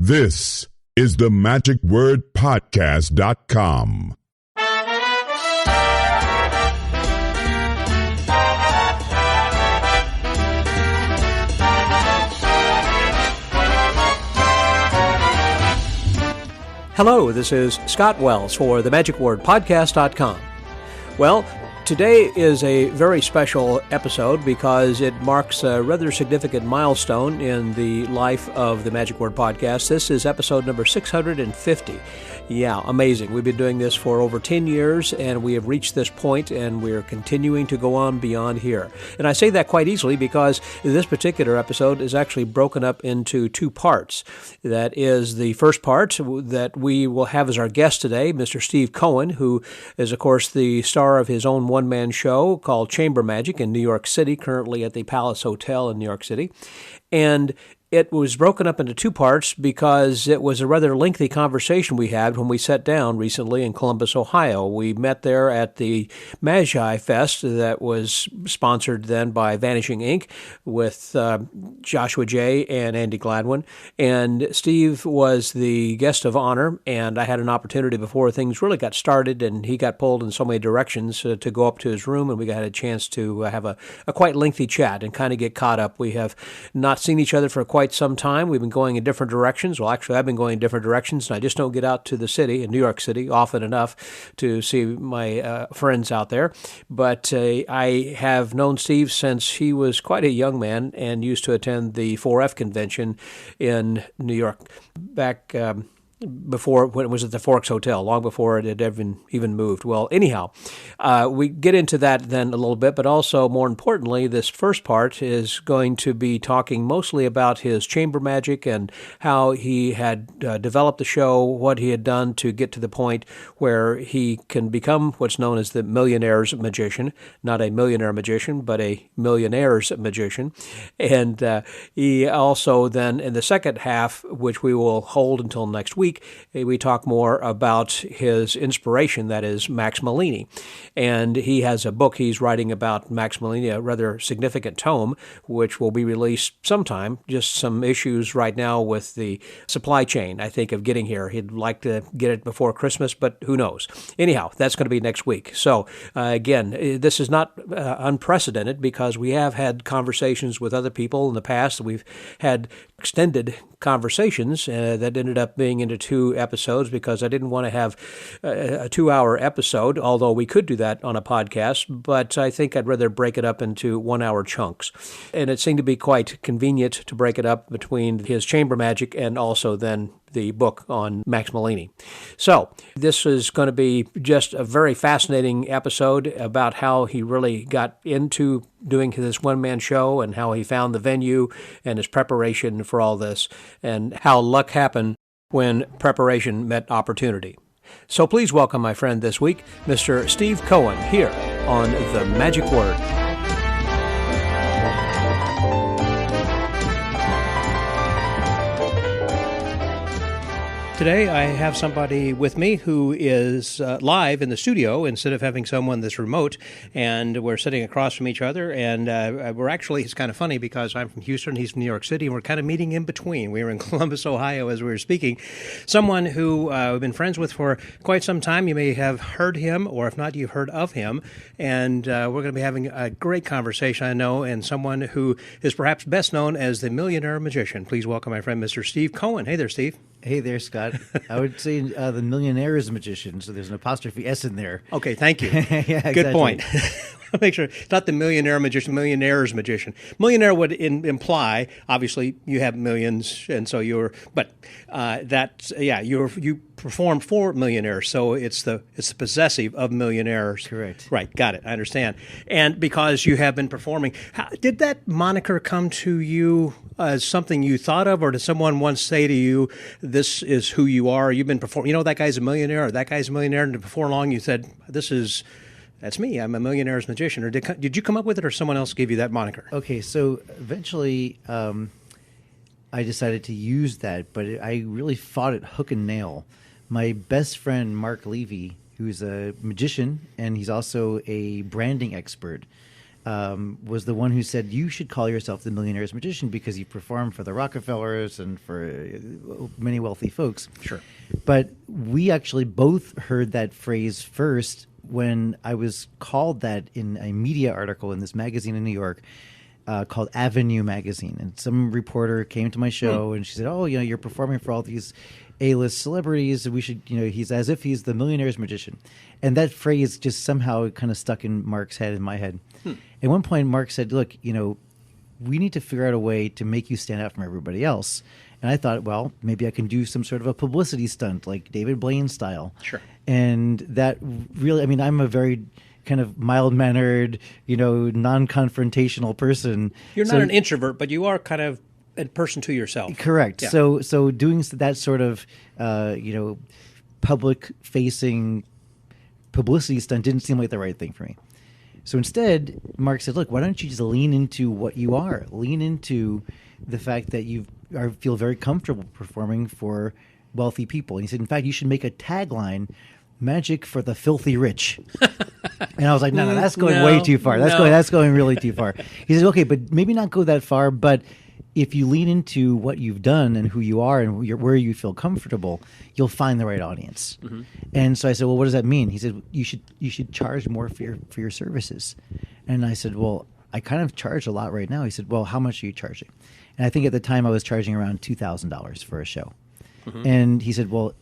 This is the magicwordpodcast.com. Hello, this is Scott Wells for the magicwordpodcast.com. Well, today is a very special episode because it marks a rather significant milestone in the life of the Magic Word Podcast. This is episode number 650. Yeah, amazing. We've been doing this for over 10 years, and we have reached this point, and we're continuing to go on beyond here. And I say that quite easily because this particular episode is actually broken up into two parts. That is the first part that we will have as our guest today, Mr. Steve Cohen, who is, of course, the star of his own one-man show called Chamber Magic in New York City, currently at the Palace Hotel in New York City. And it was broken up into two parts because it was a rather lengthy conversation we had when we sat down recently in Columbus, Ohio. We met there at the MagiFest that was sponsored then by Vanishing Inc. with Joshua J. and Andy Gladwin. And Steve was the guest of honor, and I had an opportunity before things really got started, and he got pulled in so many directions to go up to his room, and we had a chance to have a quite lengthy chat and kind of get caught up. We have not seen each other for quite some time. We've been going in different directions. Well, actually, I've been going in different directions, and I just don't get out to the city, in New York City, often enough to see my friends out there. But I have known Steve since he was quite a young man and used to attend the 4F convention in New York back before, when it was at the Forks Hotel, long before it had even moved. Well, anyhow, we get into that then a little bit, but also, more importantly, this first part is going to be talking mostly about his chamber magic and how he had developed the show, what he had done to get to the point where he can become what's known as the Millionaires Magician, not a millionaire magician, but a Millionaires Magician. And he also then, in the second half, which we will hold until next week, we talk more about his inspiration, that is Max Malini. And he has a book he's writing about Max Malini, a rather significant tome, which will be released sometime. Just some issues right now with the supply chain, I think, of getting here. He'd like to get it before Christmas, but who knows? Anyhow, that's going to be next week. So, again, this is not unprecedented because we have had conversations with other people in the past. We've had extended conversations that ended up being into two episodes because I didn't want to have a 2-hour episode, although we could do that on a podcast, but I think I'd rather break it up into 1-hour chunks. And it seemed to be quite convenient to break it up between his chamber magic and also then the book on Max Malini. So this is going to be just a very fascinating episode about how he really got into doing this one-man show and how he found the venue and his preparation for all this and how luck happened when preparation met opportunity. So please welcome my friend this week, Mr. Steve Cohen, here on The Magic Word. Today I have somebody with me who is live in the studio instead of having someone that's remote, and we're sitting across from each other, and we're actually, it's kind of funny because I'm from Houston, he's from New York City, and we're kind of meeting in between. We were in Columbus, Ohio as we were speaking. Someone who we've been friends with for quite some time. You may have heard him, or if not, you've heard of him, and we're going to be having a great conversation, I know, and someone who is perhaps best known as the Millionaire Magician. Please welcome my friend, Mr. Steve Cohen. Hey there, Steve. Hey there, Scott. I would say the Millionaires Magician, so there's an apostrophe S in there. Okay, thank you. Yeah, exactly. Good point. Make sure it's not the Millionaire Magician, Millionaires Magician. Millionaire would imply, obviously, you have millions, and so you perform for millionaires, so it's the possessive of millionaires. Correct. Right, got it. I understand. And because you have been performing, did that moniker come to you as something you thought of, or did someone once say to you, "This is who you are"? You've been performing. You know, that guy's a millionaire, or that guy's a millionaire, and before long you said, That's me. I'm a Millionaire's Magician. Or did you come up with it, or someone else gave you that moniker? Okay, so eventually I decided to use that, but I really fought it hook and nail. My best friend, Mark Levy, who's a magician, and he's also a branding expert, was the one who said, you should call yourself the Millionaires Magician because you perform for the Rockefellers and for many wealthy folks. Sure. But we actually both heard that phrase first when I was called that in a media article in this magazine in New York called Avenue Magazine. And some reporter came to my show and she said, oh, you're performing for all these A-list celebrities. We should, he's as if he's the Millionaire's Magician. And that phrase just somehow kind of stuck in Mark's head, in my head. At one point, Mark said, look, we need to figure out a way to make you stand out from everybody else. And I thought, well, maybe I can do some sort of a publicity stunt like David Blaine style. Sure. And that really, I'm a very kind of mild-mannered, non-confrontational person. You're not an introvert, but you are kind of a person to yourself. Correct. Yeah. So doing that sort of, public-facing publicity stunt didn't seem like the right thing for me. So instead, Mark said, look, why don't you just lean into what you are? Lean into the fact that you feel very comfortable performing for wealthy people. And he said, in fact, you should make a tagline, magic for the filthy rich. And I was like, no, that's going way too far. That's going really too far. He said, okay, but maybe not go that far, but if you lean into what you've done and who you are and where you feel comfortable, you'll find the right audience. Mm-hmm. And so I said, well, what does that mean? He said, you should charge more for your services. And I said, well, I kind of charge a lot right now. He said, well, how much are you charging? And I think at the time I was charging around $2,000 for a show. Mm-hmm. And he said, well,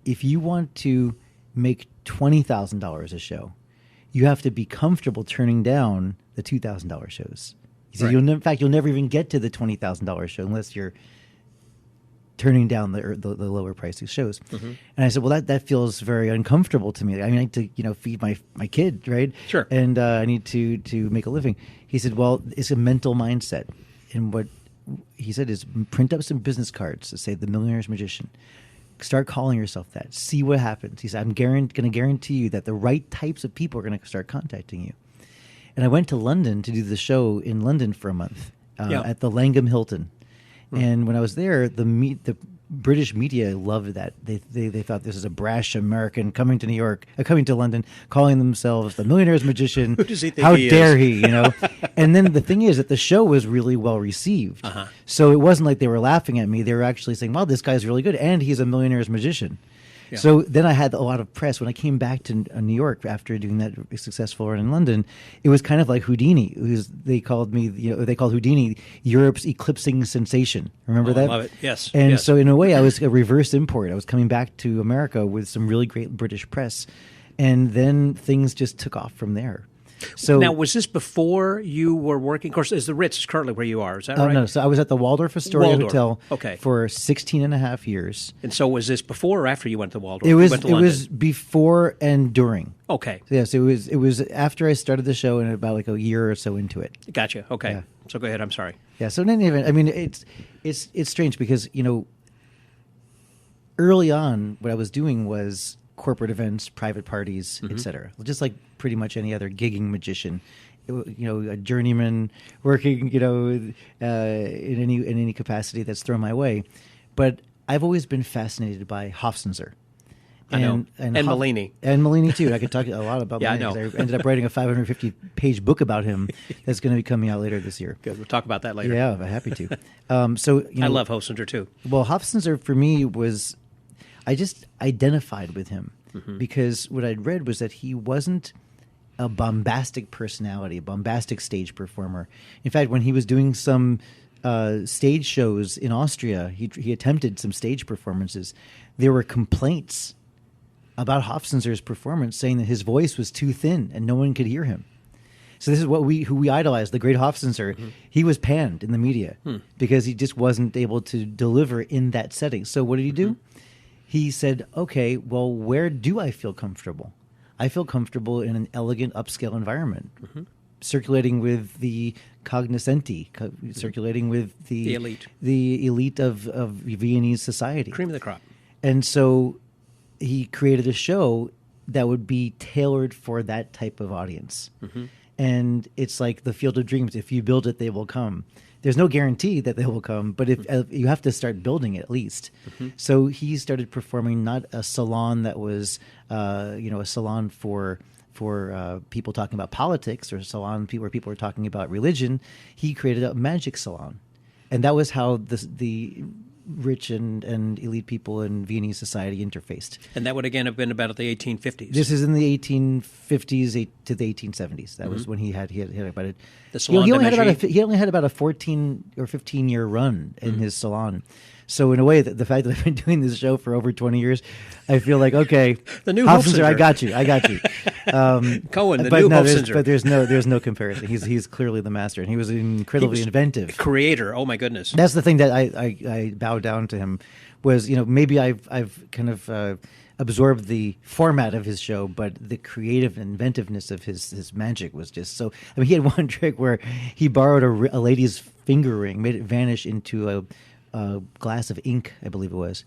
if you want to make $20,000 a show, you have to be comfortable turning down the $2,000 shows. He said, right. You'll never even get to the $20,000 show unless you're turning down the lower priced shows. Mm-hmm. And I said, well, that feels very uncomfortable to me. I need to feed my kid, right? Sure. And I need to make a living. He said, well, it's a mental mindset. And what he said is print up some business cards that say the Millionaire's Magician. Start calling yourself that. See what happens. He said, I'm going to guarantee you that the right types of people are going to start contacting you. And I went to London to do the show in London for a month at the Langham Hilton. Mm. And when I was there, the British media loved that. They thought this is a brash American coming to London, calling themselves the Millionaire's Magician. Who does he think How he dare is? he, And then the thing is that the show was really well received. Uh-huh. So it wasn't like they were laughing at me. They were actually saying, wow, this guy's really good. And he's a Millionaire's Magician. Yeah. So then I had a lot of press. When I came back to New York after doing that successful run in London, it was kind of like Houdini. They called Houdini Europe's eclipsing sensation. Remember that? I love it. Yes. And yes. so in a way, I was a reverse import. I was coming back to America with some really great British press. And then things just took off from there. So now, was this before you were working? Of course, is the Ritz currently where you are? Is that right? No. So I was at the Waldorf Astoria Hotel for 16 and a half years. And so was this before or after you went to Waldorf? It was before and during. Okay. So yes, it was after I started the show and about like a year or so into it. Gotcha. Okay. Yeah. So go ahead. I'm sorry. Yeah. So in any event, it's strange because early on what I was doing was corporate events, private parties, etc. Just like pretty much any other gigging magician, a journeyman working, in any capacity that's thrown my way. But I've always been fascinated by Hofstadter. And Malini. And Malini, too. I could talk a lot about Yeah, Malini. I know. I ended up writing a 550-page book about him that's going to be coming out later this year. Good. We'll talk about that later. Yeah, I'm happy to. I love Hofstadter, too. Well, Hofstadter, for me, was... I just identified with him because what I'd read was that he wasn't a bombastic personality, a bombastic stage performer. In fact, when he was doing some stage shows in Austria, he attempted some stage performances. There were complaints about Hofstadter's performance, saying that his voice was too thin and no one could hear him. So this is who we idolized, the great Hofstadter. Mm-hmm. He was panned in the media because he just wasn't able to deliver in that setting. So what did he do? He said, okay, well, where do I feel comfortable? I feel comfortable in an elegant, upscale environment, circulating with the cognoscenti, circulating with the elite of Viennese society. Cream of the crop. And so he created a show that would be tailored for that type of audience. Mm-hmm. And it's like the Field of Dreams. If you build it, they will come. There's no guarantee that they will come, but if you have to start building it at least. Mm-hmm. So he started performing not a salon that was, a salon for people talking about politics, or a salon where people were talking about religion. He created a magic salon, and that was how the rich and elite people in Viennese society interfaced. And that would again have been about the 1850s. This is in the 1850s to the 1870s. That was when he had about it. The salon. He only had about a 14 or 15 year run in his salon. So in a way, the fact that I've been doing this show for over 20 years, I feel like, okay, the new Hofzinser, I got you. Cohen, the but new no, Hofzinser. But there's no comparison. He's clearly the master, and he was incredibly inventive. Creator. Oh my goodness. That's the thing that I bow down to him. Was, maybe I've kind of absorbed the format of his show, but the creative inventiveness of his magic was just so. I mean, he had one trick where he borrowed a lady's finger ring, made it vanish into a glass of ink, I believe it was,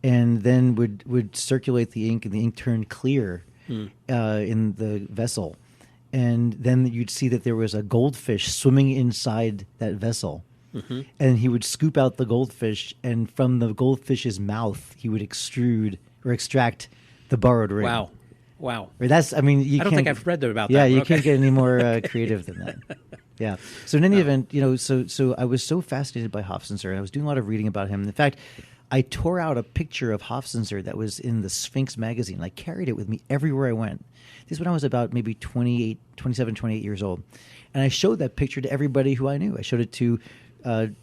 and then would circulate the ink, and the ink turned clear in the vessel, and then you'd see that there was a goldfish swimming inside that vessel, and he would scoop out the goldfish, and from the goldfish's mouth he would extract the borrowed ring. Wow. That's, I mean, I don't think I've read about that. Yeah, you can't get any more creative than that. Yeah. So in any event, so I was so fascinated by Hofzinser, and I was doing a lot of reading about him. In fact, I tore out a picture of Hofzinser that was in the Sphinx magazine. I carried it with me everywhere I went. This is when I was about maybe 27, 28 years old. And I showed that picture to everybody who I knew. I showed it to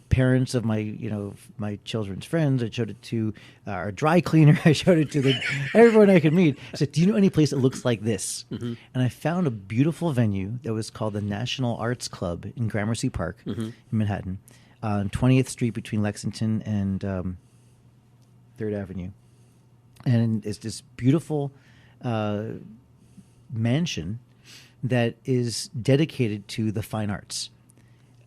parents of my children's friends. I showed it to our dry cleaner. I showed it to everyone I could meet. I said, "Do you know any place that looks like this?" And I found a beautiful venue that was called the National Arts Club in Gramercy Park in Manhattan, on 20th Street between Lexington and 3rd Avenue. And it's this beautiful mansion that is dedicated to the fine arts.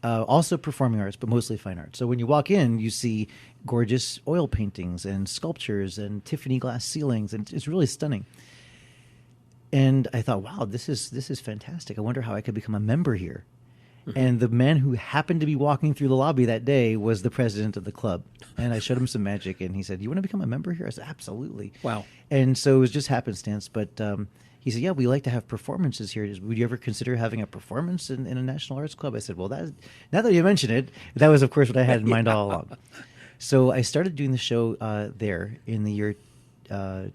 Also performing arts, but mostly fine arts. So when you walk in, you see gorgeous oil paintings and sculptures and Tiffany glass ceilings, and it's really stunning. And I thought, wow, this is fantastic. I wonder how I could become a member here. And the man who happened to be walking through the lobby that day was the president of the club. And I showed him some magic, and he said, "You want to become a member here?" I said, "Absolutely." Wow. And so it was just happenstance, but he said, "Yeah, we like to have performances here. Would you ever consider having a performance in a National Arts Club?" I said, "Well, now that you mention it, that was, of course, what I had in mind all along." So I started doing the show there in the year. I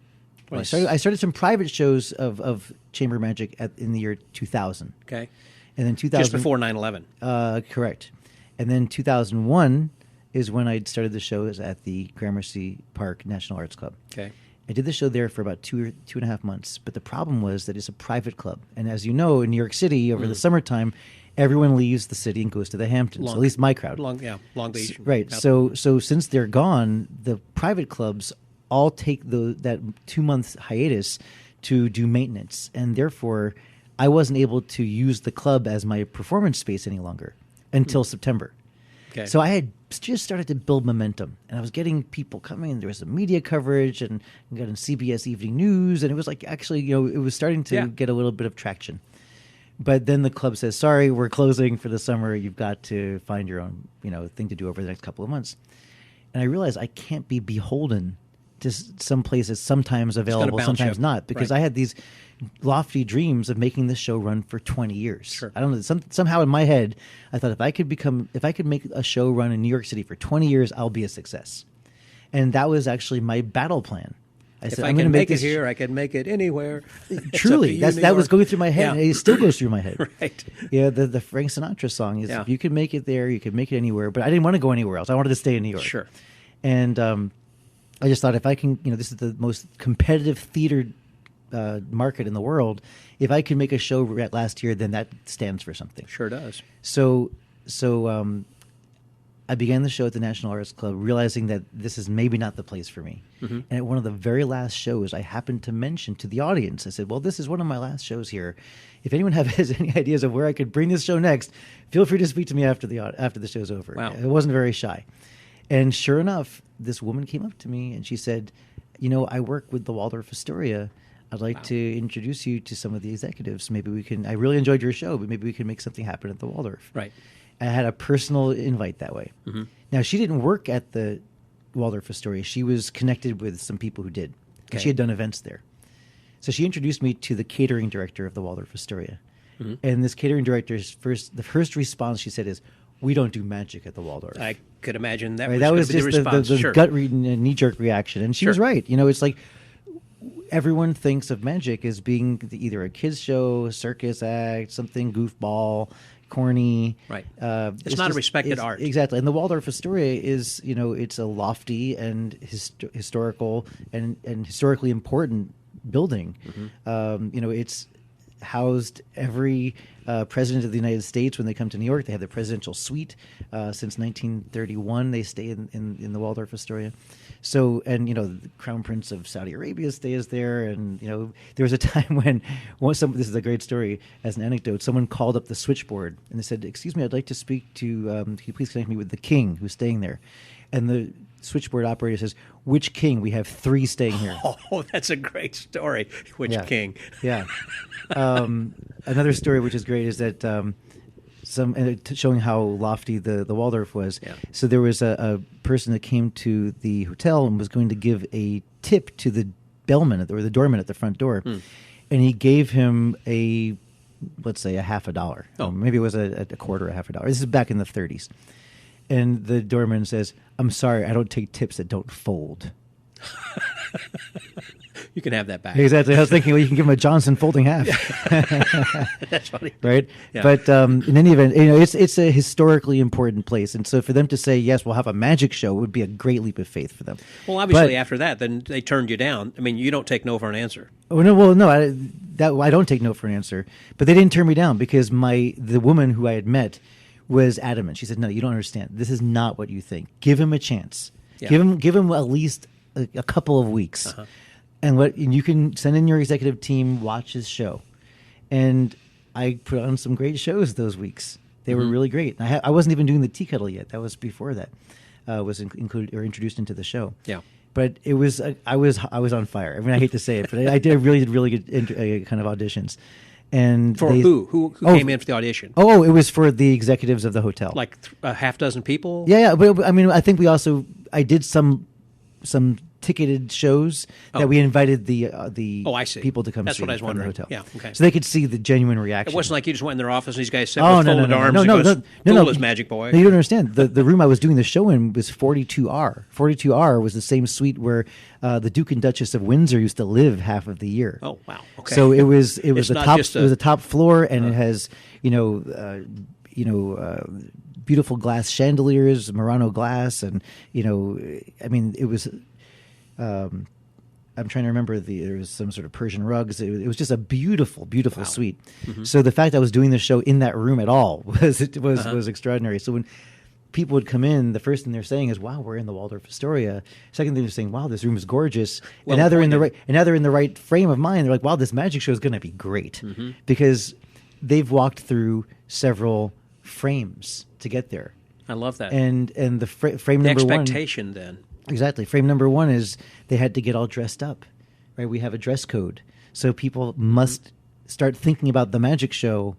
started some private shows of chamber magic in the year 2000. Okay. And then 2000, just before 9/11. Correct. And then 2001 is when I started the shows at the Gramercy Park National Arts Club. Okay. I did the show there for about 2.5 months, but the problem was that it's a private club. And as you know, in New York City, over the summertime, everyone leaves the city and goes to the Hamptons, at least my crowd. Long Beach. Right. Yep. So since they're gone, the private clubs all take that 2-month hiatus to do maintenance. And therefore, I wasn't able to use the club as my performance space any longer until September. Okay. So I had just started to build momentum, and I was getting people coming, and there was some media coverage, and I got on CBS Evening News, and it was like, actually, it was starting to get a little bit of traction. But then the club says, "Sorry, we're closing for the summer. You've got to find your own, thing to do over the next couple of months." And I realized I can't be beholden to some places, sometimes available, sometimes not, because I had these lofty dreams of making this show run for 20 years. Sure. I don't know. Somehow in my head, I thought if I could make a show run in New York City for 20 years, I'll be a success. And that was actually my battle plan. I said, I'm going to make it here, I can make it anywhere. Truly, that was going through my head. And it still goes through my head. Right. Yeah, the Frank Sinatra song is, if you could make it there, you could make it anywhere. But I didn't want to go anywhere else. I wanted to stay in New York. Sure. And I just thought, if I can, this is the most competitive theater market in the world. If I could make a show last year, then that stands for something. Sure does. So I began the show at the National Arts Club, realizing that this is maybe not the place for me. And at one of the very last shows, I happened to mention to the audience, I said, "Well, this is one of my last shows here. If anyone has any ideas of where I could bring this show next, feel free to speak to me after the show's over." Wow. I wasn't very shy. And sure enough, this woman came up to me and she said, "I work with the Waldorf Astoria. I'd like to introduce you to some of the executives. Maybe we can, I really enjoyed your show, but maybe we can make something happen at the Waldorf." Right. I had a personal invite that way. Now, she didn't work at the Waldorf Astoria. She was connected with some people who did. Okay. She had done events there. So she introduced me to the catering director of the Waldorf Astoria. And this catering director's the first response she said is, "We don't do magic at the Waldorf." I could imagine that. Right? That was just the response. the Sure. gut knee-jerk reaction. And she was right. It's like everyone thinks of magic as being either a kids show, circus act, something goofball, corny. Right. It's not a respected art. Exactly. And the Waldorf Astoria is, it's a lofty and historical and historically important building. It's housed every president of the United States when they come to New York. They have the presidential suite. Since 1931, they stay in the Waldorf Astoria. So, and the Crown Prince of Saudi Arabia stays there. And there was a time when this is a great story as an anecdote. Someone called up the switchboard and they said, "Excuse me, I'd like to speak to. Can you please connect me with the king who's staying there?" And the switchboard operator says, "Which king? We have 3 staying here." Oh, that's a great story. Which king? Yeah. Another story which is great is that showing how lofty the Waldorf was. Yeah. So there was a person that came to the hotel and was going to give a tip to the bellman or the doorman at the front door, and he gave him let's say $50. Oh. Maybe it was a quarter, $50. This is back in the 30s. And the doorman says, "I'm sorry, I don't take tips that don't fold." You can have that back. Exactly. I was thinking, well, you can give him a Johnson folding half. That's funny. Right? Yeah. But in any event, it's a historically important place. And so for them to say, yes, we'll have a magic show would be a great leap of faith for them. Well, obviously, after that, then they turned you down. I mean, you don't take no for an answer. Oh, no, well, no, I don't take no for an answer. But they didn't turn me down because the woman who I had met was adamant. She said, "No, you don't understand. This is not what you think. Give him a chance. Yeah. Give him at least a couple of weeks." Uh-huh. And you can send in your executive team, watch his show. And I put on some great shows those weeks. They were really great. I wasn't even doing the tea kettle yet. That was before that was included or introduced into the show. Yeah. But it was I was on fire. I mean, I hate to say it, but I did really good kind of auditions. And For who came in for the audition? Oh, it was for the executives of the hotel. Like a half dozen people? Yeah. But I mean, I think I did some ticketed shows that we invited the I see. people to come That's see what I was from wondering. the hotel. Yeah, okay. So they could see the genuine reaction. It wasn't like you just went in their office and these guys sat Oh, with no, folded arms no, and no, goes, no. "Fool is Magic Boy." No, you don't understand. The room I was doing the show in was 42R. 42R was the same suite where the Duke and Duchess of Windsor used to live half of the year. Oh, wow. Okay. So it was It's the not top. just It was a top floor, and it has beautiful glass chandeliers, Murano glass, and I mean it was. I'm trying to remember there was some sort of Persian rugs. It was just a beautiful suite. Mm-hmm. So the fact that I was doing the show in that room at all was extraordinary. So when people would come in, the first thing they're saying is, "Wow, we're in the Waldorf Astoria." Second thing they're saying, "Wow, this room is gorgeous." Well, and now they're in the right frame of mind. They're like, "Wow, this magic show is going to be great," because they've walked through several frames to get there. I love that. And the frame number one. The expectation then. Exactly. Frame number one is they had to get all dressed up, right? We have a dress code. So people must start thinking about the magic show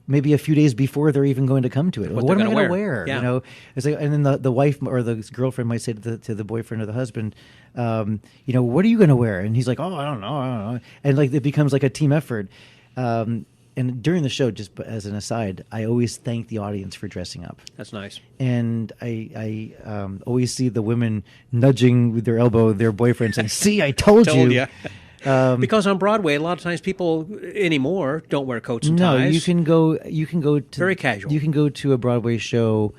maybe a few days before they're even going to come to it. What am I going to wear? Yeah. It's like, and then the wife or the girlfriend might say to the boyfriend or the husband, what are you going to wear? And he's like, "Oh, I don't know. And like it becomes like a team effort. And during the show, just as an aside, I always thank the audience for dressing up. That's nice. And I always see the women nudging with their elbow their boyfriend saying, "See, I told you." Because on Broadway, a lot of times people anymore don't wear coats and ties. No, you can go to very casual. You can go to a Broadway show.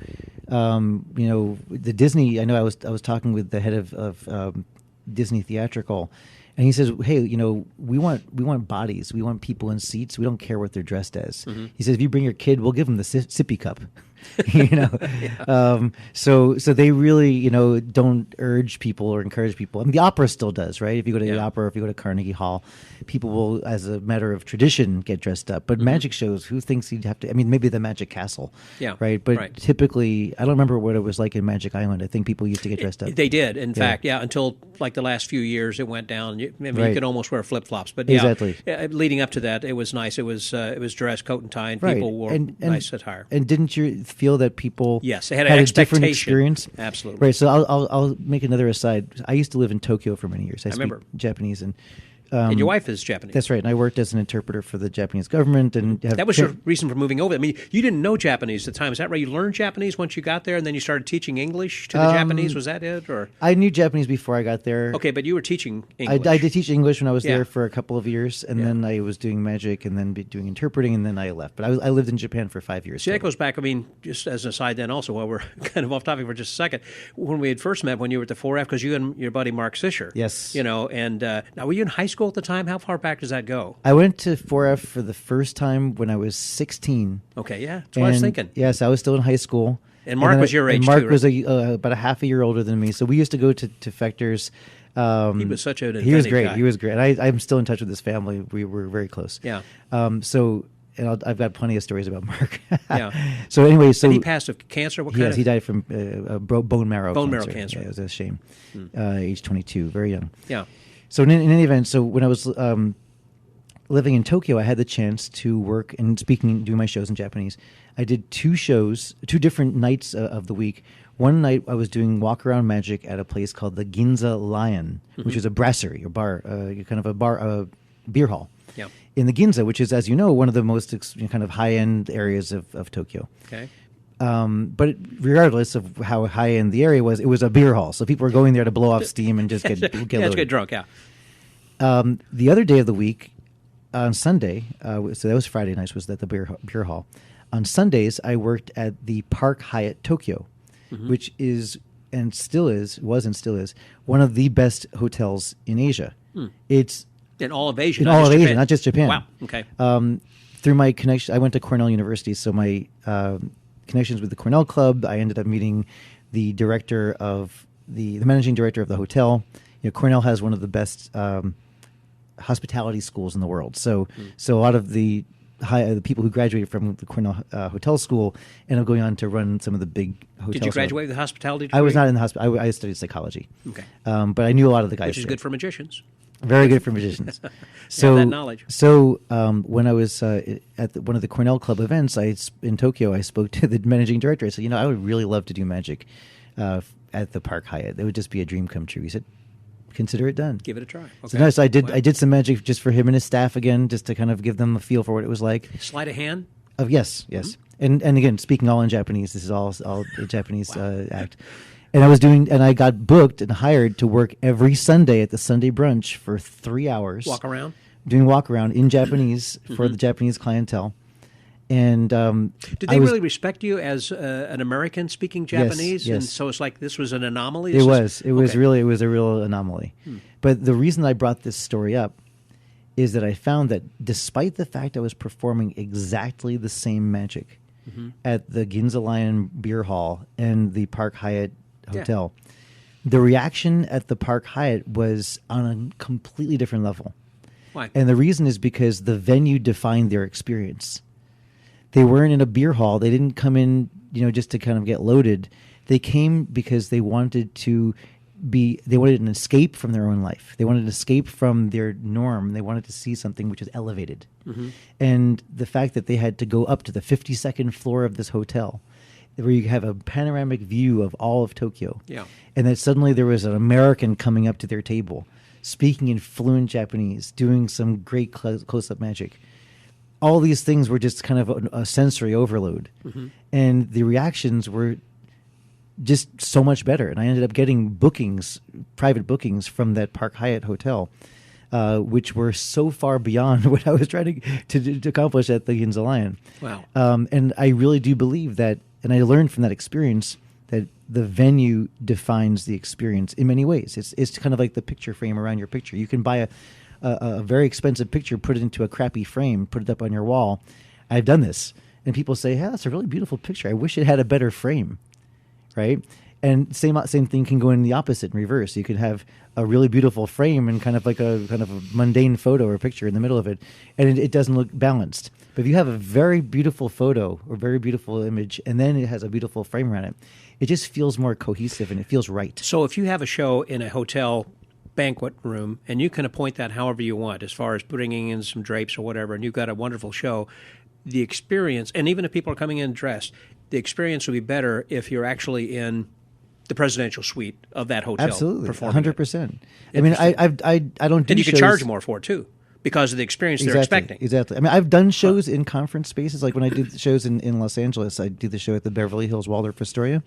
The Disney. I know I was talking with the head of Disney Theatrical. And he says, "Hey, we want bodies. We want people in seats. We don't care what they're dressed as." Mm-hmm. He says, "If you bring your kid, we'll give them the sippy cup." Yeah. So they really, don't urge people or encourage people. I mean, the opera still does, right? If you go to the opera, if you go to Carnegie Hall, people will, as a matter of tradition, get dressed up. But magic shows, who thinks you'd have to? I mean, maybe the Magic Castle, right? But typically, I don't remember what it was like in Magic Island. I think people used to get dressed up. They did, in fact, until like the last few years, it went down. You could almost wear flip flops, but exactly. Leading up to that, it was nice. It was dress, coat and tie, and people wore nice attire. And didn't you feel that people they had a different experience? Absolutely. Right. So I'll make another aside. I used to live in Tokyo for many years. I speak remember Japanese, and And your wife is Japanese. That's right. And I worked as an interpreter for the Japanese government. And that was your reason for moving over. I mean, you didn't know Japanese at the time. Is that right? You learned Japanese once you got there, and then you started teaching English to the Japanese? Was that it? Or I knew Japanese before I got there. Okay, but you were teaching English. I did teach English when I was there for a couple of years, and then I was doing magic and then doing interpreting, and then I left. But I lived in Japan for 5 years. See, that goes back, I mean, just as an aside then also, while we're kind of off topic for just a second, when we had first met when you were at the 4F, because you and your buddy Mark Fisher. Yes. And now were you in high school at the time? How far back does that go? I went to 4F for the first time when I was 16. Okay, yeah. That's what I was thinking. Yes, I was still in high school. And Mark was your age, and Mark too, right? was about a half a year older than me. So we used to go to Fechter's. He was such an He was great. guy. He was great. And I'm still in touch with his family. We were very close. Yeah. I've got plenty of stories about Mark. Yeah. So anyway, and he passed of cancer? What kind Yes, he died from bone marrow Bone cancer. marrow cancer. Yeah, it was a shame. Age 22, very young. Yeah. So in any event, so when I was living in Tokyo, I had the chance to work and do my shows in Japanese. I did 2 shows, 2 different nights of the week. One night I was doing walk-around magic at a place called the Ginza Lion, which is a brasserie, a bar, kind of a beer hall. Yeah. In the Ginza, which is, as you know, one of the most kind of high-end areas of Tokyo. Okay. But regardless of how high-end the area was, it was a beer hall. So people were going there to blow off steam and just get loaded. Get drunk, yeah. The other day of the week, on Sunday, so that was Friday nights, was at the beer hall. On Sundays, I worked at the Park Hyatt Tokyo, which is and still is, was and still is, one of the best hotels in Asia. It's in all of Asia, not just Japan. Wow. Okay. Through my connection, I went to Cornell University, so my connections with the Cornell Club, I ended up meeting the director of the managing director of the hotel. Cornell has one of the best hospitality schools in the world. So a lot of the people who graduated from the Cornell Hotel School end up going on to run some of the big hotels. Did you graduate with a hospitality degree? I was not in the hospital. I studied psychology. Okay. But I knew a lot of the guys. Which is good for magicians. Very good for magicians. So that knowledge. So when I was at one of the Cornell Club events in Tokyo, I spoke to the managing director. I said, I would really love to do magic at the Park Hyatt. It would just be a dream come true. He said, consider it done. Give it a try. Okay. So nice. I did some magic just for him and his staff again, just to kind of give them a feel for what it was like. Sleight of hand? Yes. And again, speaking all in Japanese. This is all a Japanese act. And I got booked and hired to work every Sunday at the Sunday brunch for 3 hours. Doing walk around in Japanese for the Japanese clientele. And did they really respect you as an American speaking Japanese? Yes. And so it's like this was an anomaly? It was a real anomaly. But the reason I brought this story up is that I found that despite the fact I was performing exactly the same magic at the Ginza Lion Beer Hall and the Park Hyatt Hotel, the reaction at the Park Hyatt was on a completely different level. Why? And the reason is because the venue defined their experience. They weren't in a beer hall. They didn't come in, just to kind of get loaded. They came because they wanted an escape from their own life. They wanted an escape from their norm. They wanted to see something which is elevated. And the fact that they had to go up to the 52nd floor of this hotel, where you have a panoramic view of all of Tokyo. Yeah. And that suddenly there was an American coming up to their table, speaking in fluent Japanese, doing some great close-up magic. All these things were just kind of a sensory overload. And the reactions were just so much better. And I ended up getting private bookings from that Park Hyatt hotel, which were so far beyond what I was trying to accomplish at the Ginza Lion. Wow. And I really do believe that, and I learned from that experience, that the venue defines the experience in many ways. It's kind of like the picture frame around your picture. You can buy a very expensive picture, put it into a crappy frame, put it up on your wall. I've done this. And people say, hey, that's a really beautiful picture. I wish it had a better frame, right? And same thing can go in the opposite, in reverse. You could have a really beautiful frame and kind of a mundane photo or picture in the middle of it, and it doesn't look balanced. But if you have a very beautiful photo or very beautiful image, and then it has a beautiful frame around it, it just feels more cohesive and it feels right. So if you have a show in a hotel banquet room, and you can appoint that however you want, as far as bringing in some drapes or whatever, and you've got a wonderful show, the experience, and even if people are coming in dressed, the experience will be better if you're actually in the presidential suite of that hotel. Absolutely, performing it. 100%. I mean, I don't do And you shows. can charge more for it, too, because of the experience they're expecting. Exactly. I mean, I've done shows in conference spaces. Like when I did shows in Los Angeles, I did the show at the Beverly Hills Waldorf Astoria,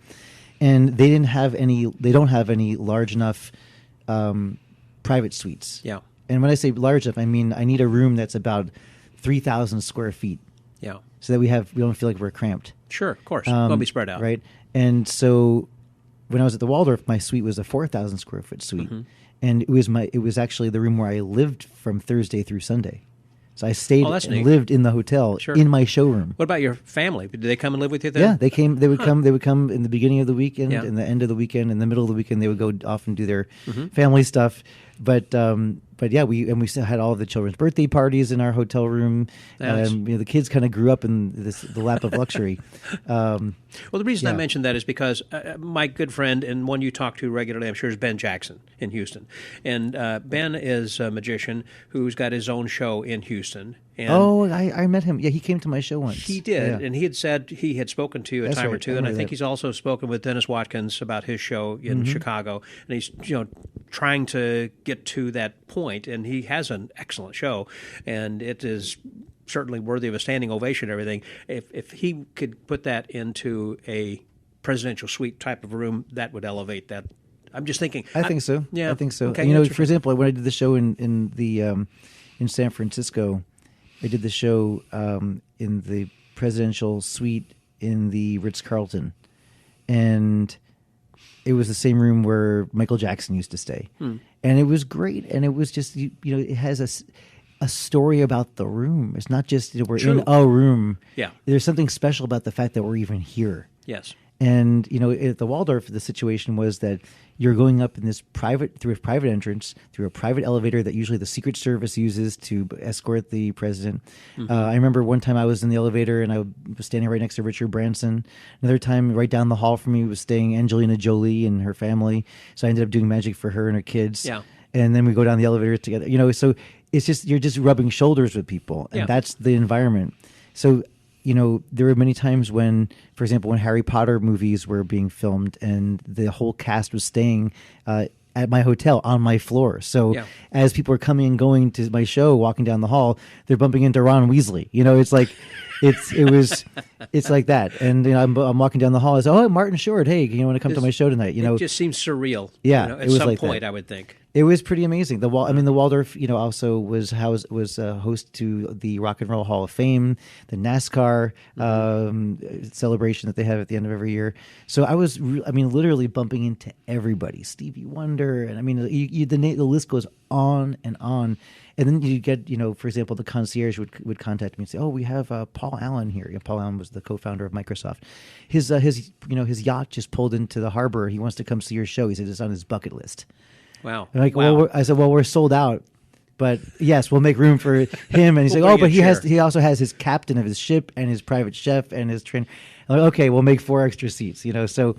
and they don't have any large enough private suites. Yeah. And when I say large enough, I mean I need a room that's about 3,000 square feet. Yeah. So that we don't feel like we're cramped. Sure, of course. We'll be spread out. Right. And so when I was at the Waldorf, my suite was a 4,000 square foot suite. Mm-hmm. And it was actually the room where I lived from Thursday through Sunday. So I stayed and neat. lived in the hotel in my showroom. What about your family? Did they come and live with you then? Yeah, they came. They would come. They would come in the beginning of the weekend, Yeah. in the end of the weekend, in the middle of the weekend. They would go off and do their family stuff. But yeah, we still had all of the children's birthday parties in our hotel room. Nice. The kids kind of grew up in the lap of luxury. Well, the reason I Yeah. mentioned that is because my good friend and one you talk to regularly, I'm sure, is Ben Jackson in Houston. And Ben is a magician who's got his own show in Houston. And I met him. Yeah, he came to my show once. he did, Yeah. and he had said he had spoken to you a That's time or right. two, I and I remember think that. he's also spoken with Dennis Watkins about his show in Chicago, and he's trying to get to that point, and he has an excellent show, and it is certainly worthy of a standing ovation and everything. If he could put that into a presidential suite type of room, that would elevate that. I'm just thinking. I think so. Yeah, I think so. Okay, And, interesting. for example, when I did the show in San Francisco, I did the show in the presidential suite in the Ritz-Carlton, and it was the same room where Michael Jackson used to stay, and it was great. And it was just it has a story about the room. It's not just we're True. in a room. Yeah. There's something special about the fact that we're even here. Yes. And at the Waldorf, the situation was that you're going up in this through a private entrance, through a private elevator that usually the Secret Service uses to escort the president. I remember one time I was in the elevator and I was standing right next to Richard Branson. Another time, right down the hall from me, was staying Angelina Jolie and her family. So I ended up doing magic for her and her kids. Yeah. And then we go down the elevator together. So it's just you're just rubbing shoulders with people, and Yeah. that's the environment. So. There were many times when, for example, when Harry Potter movies were being filmed and the whole cast was staying at my hotel on my floor. So Yeah. as people are coming and going to my show, walking down the hall, they're bumping into Ron Weasley. It's like, it's like that. And I'm walking down the hall. I say, "Oh, Martin Short, hey, you want to come to my show tonight?" It just seems surreal. Yeah, at it was some like point, that. I would think. It was pretty amazing. The Waldorf, also was host to the Rock and Roll Hall of Fame, the NASCAR celebration that they have at the end of every year. So I was, literally bumping into everybody, Stevie Wonder, and the list goes on and on. And then you get, for example, the concierge would contact me and say, "Oh, we have Paul Allen here." Paul Allen was the co-founder of Microsoft. His yacht just pulled into the harbor. He wants to come see your show. He said it's on his bucket list. Wow. I'm like, wow. I said, we're sold out, but yes, we'll make room for him. And he's We'll like, bring but a chair. he also has his captain of his ship and his private chef and his trainer. I'm like, okay, we'll make 4 extra seats. So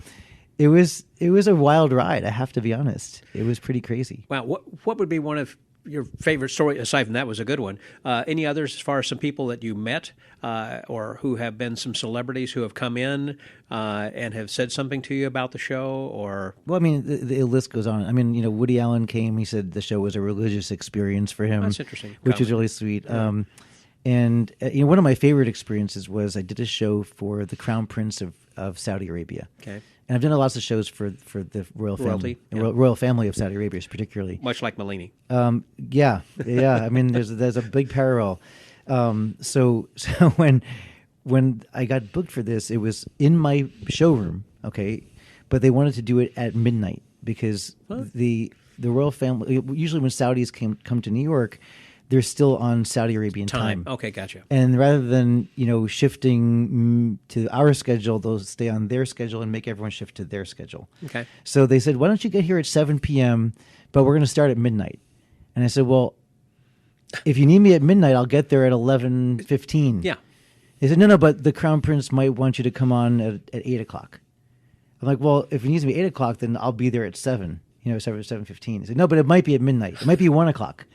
it was a wild ride. I have to be honest. It was pretty crazy. Wow. What would be one of your favorite story, aside from that was a good one, any others as far as some people that you met or who have been some celebrities who have come in and have said something to you about the show? Or Well, the list goes on. Woody Allen came. He said the show was a religious experience for him. That's interesting. Which is really sweet. Yeah. And one of my favorite experiences was I did a show for the Crown Prince of Saudi Arabia. Okay. And I've done lots of shows for the royal Royalty, family, yeah. royal family of Saudi Arabia, particularly. much like Malini. Yeah. There's a big parallel. So when I got booked for this, it was in my showroom, okay, but they wanted to do it at midnight because the royal family usually when Saudis come to New York, they're still on Saudi Arabian time. Okay, gotcha. And rather than shifting to our schedule, they'll stay on their schedule and make everyone shift to their schedule. Okay. So they said, "Why don't you get here at 7 p.m., but we're going to start at midnight?" And I said, "Well, if you need me at midnight, I'll get there at 11:15." Yeah. They said, "No, but the Crown Prince might want you to come on at 8 o'clock." I'm like, "Well, if he needs me at 8 o'clock, then I'll be there at 7, 7:15. They said, "No, but it might be at midnight. It might be 1 o'clock.